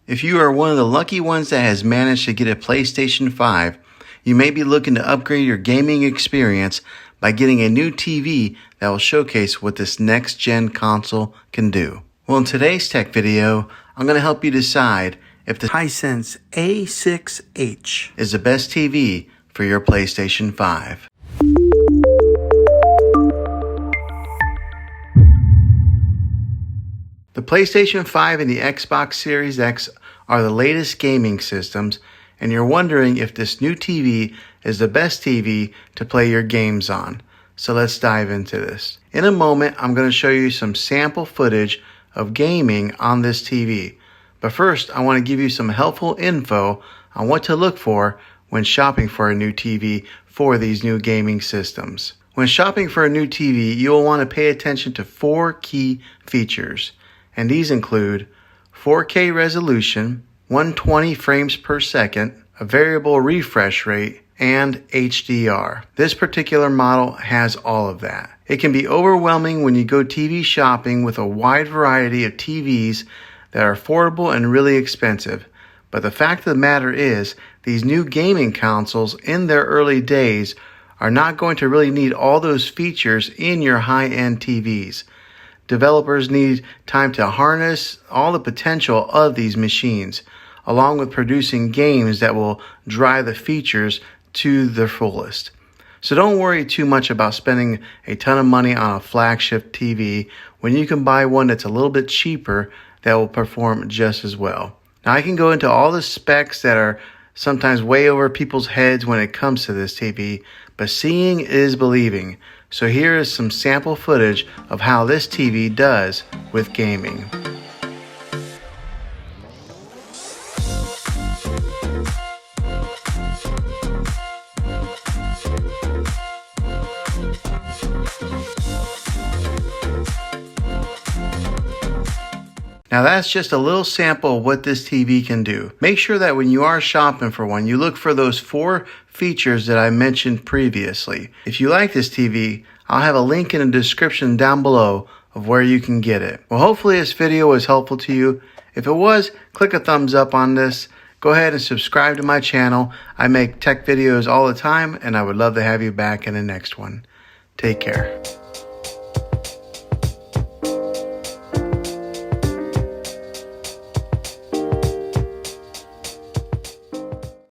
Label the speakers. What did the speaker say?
Speaker 1: If you are one of the lucky ones that has managed to get a PlayStation 5, you may be looking to upgrade your gaming experience by getting a new TV that will showcase what this next-gen console can do. Well, in today's tech video, I'm going to help you decide if the Hisense A6H is the best TV for your PlayStation 5. The PlayStation 5 and the Xbox Series X are the latest gaming systems, and you're wondering if this new TV is the best TV to play your games on. So let's dive into this. In a moment, I'm going to show you some sample footage of gaming on this TV. But first, I want to give you some helpful info on what to look for when shopping for a new TV for these new gaming systems. When shopping for a new TV, you will want to pay attention to 4 key features. And these include 4K resolution, 120 frames per second, a variable refresh rate, and HDR. This particular model has all of that. It can be overwhelming when you go TV shopping with a wide variety of TVs that are affordable and really expensive. But the fact of the matter is, these new gaming consoles in their early days are not going to really need all those features in your high-end TVs. Developers need time to harness all the potential of these machines, along with producing games that will drive the features to their fullest. So don't worry too much about spending a ton of money on a flagship TV when you can buy one that's a little bit cheaper that will perform just as well. Now, I can go into all the specs that are sometimes way over people's heads when it comes to this TV, but seeing is believing. So here is some sample footage of how this TV does with gaming. Now that's just a little sample of what this TV can do. Make sure that when you are shopping for one, you look for those 4 features that I mentioned previously. If you like this TV, I'll have a link in the description down below of where you can get it. Well, hopefully this video was helpful to you. If it was, click a thumbs up on this. Go ahead and subscribe to my channel. I make tech videos all the time, and I would love to have you back in the next one. Take care.